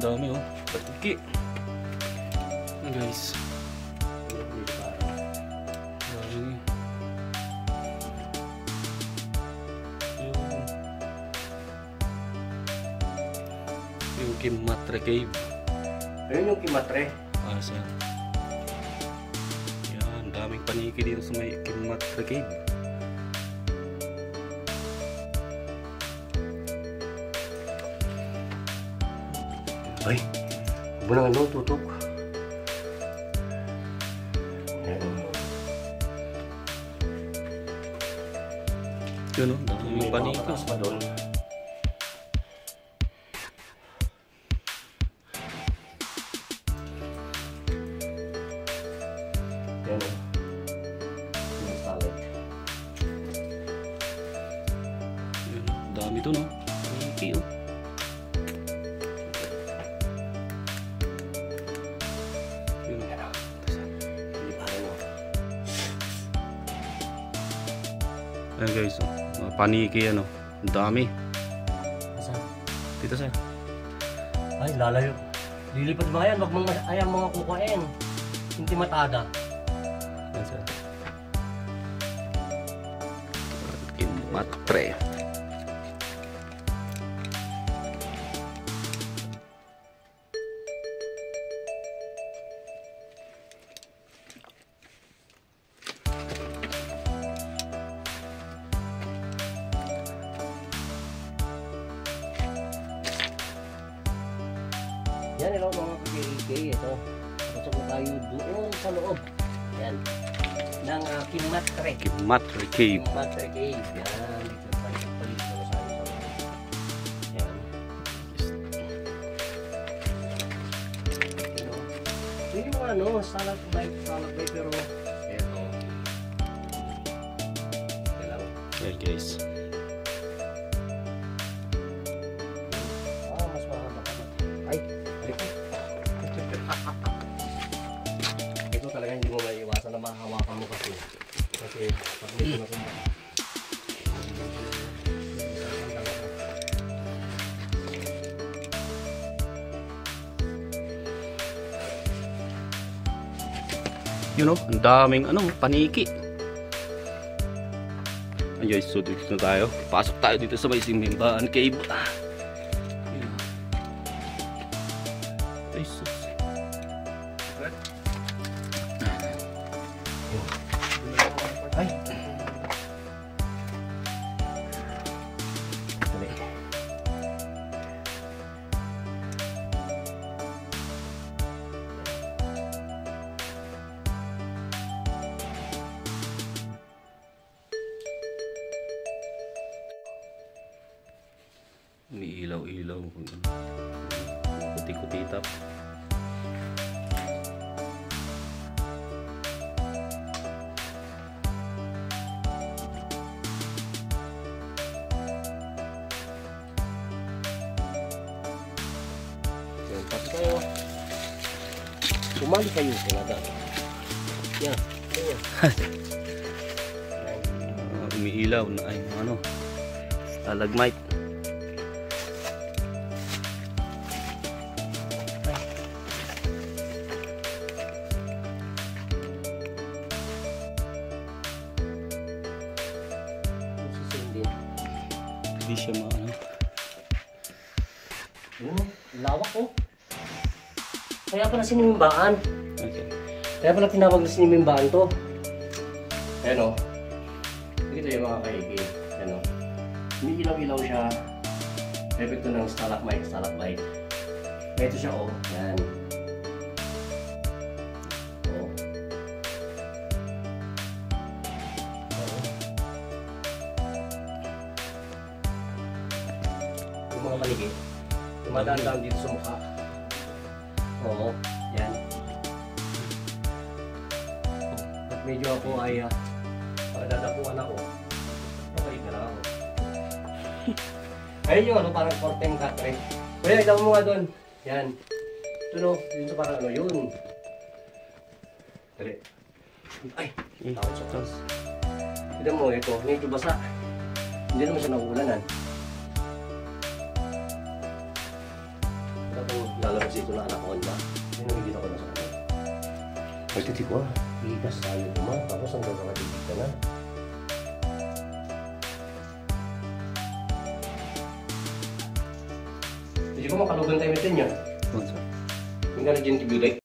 dami oh. Patiki. Guys. Yung Kimatre Cave. Ayun yung Kimatre. Asa. Yan, daming paniki dito sa may Kimatre Cave. Ay, bunang ano, tutok. Yun o, daming paniki. Pa doon. Yan o. Yung stalagmite. Yun o, dami doon o. Paniki o. Ayan guys, paniki ano, ang dami. Saan? Dito sir. Ay, lalayo. Lilipat ba yan? Wag mong ayang mga kukuhain. Hindi matada. Ayan sir. Kimatre. Yan, ito mga kagay ito. Pasok na tayo doon sa loob. Yan. Ng Kimatre. Kimatre Cave. Kimatre Cave. Yan. Dito tayo palit na sa loob. Yan. Yun yung ano, stalagmite pero ito. Ito lang. Ayan guys. Mas mahaba ka ba? Ay! Ito talaga hindi mo maiiwasan na mahawakan mo kasi pag dito na kumpa You know, ang daming ano, paniki. Ayan guys, so dito na tayo. Pasok tayo dito sa may Simbahan Cave. Ayan. Ay sus. ay! May ilaw-ilaw. Kuti-kutitap. Yan, pasok tayo. Sumali kayo talaga. Yan. Yan. Umiilaw na ay ano, stalagmite. Hindi siya maano. Lawak ko. Kaya pala sinimimbaan. Okay. Kaya pala tinawag na sinimimbaan to. Ayan o. Ito yung mga kaigil. Ayan o. Umiilaw-ilaw siya. Epekto ng stalagmite. Ito siya o. Yan. O. Yung mga maligi. Tumadaan-daan dito sa mukha. Oo. Yan. At medyo ako ay pagdadapuan ako. Okay na lang ako. Ayun yung ano, parang korteng katre. Kuya, ilaw mo nga doon. Yan. Ito no, yun sa parang ano yun. Dali. Ay, takot sa taas. Tignan mo, ito, medyo basa. Hindi naman siya nauulanan. Tapos lalabas dito na anak ko ba? Hindi nakikita ko na sa kanya. Pagtitik ko, iigas tayo naman. Tapos hanggang nakatitig ka na. Hindi ko makalugan tayo metin niya. Ano, sir? Hindi ka na dyan tibulay.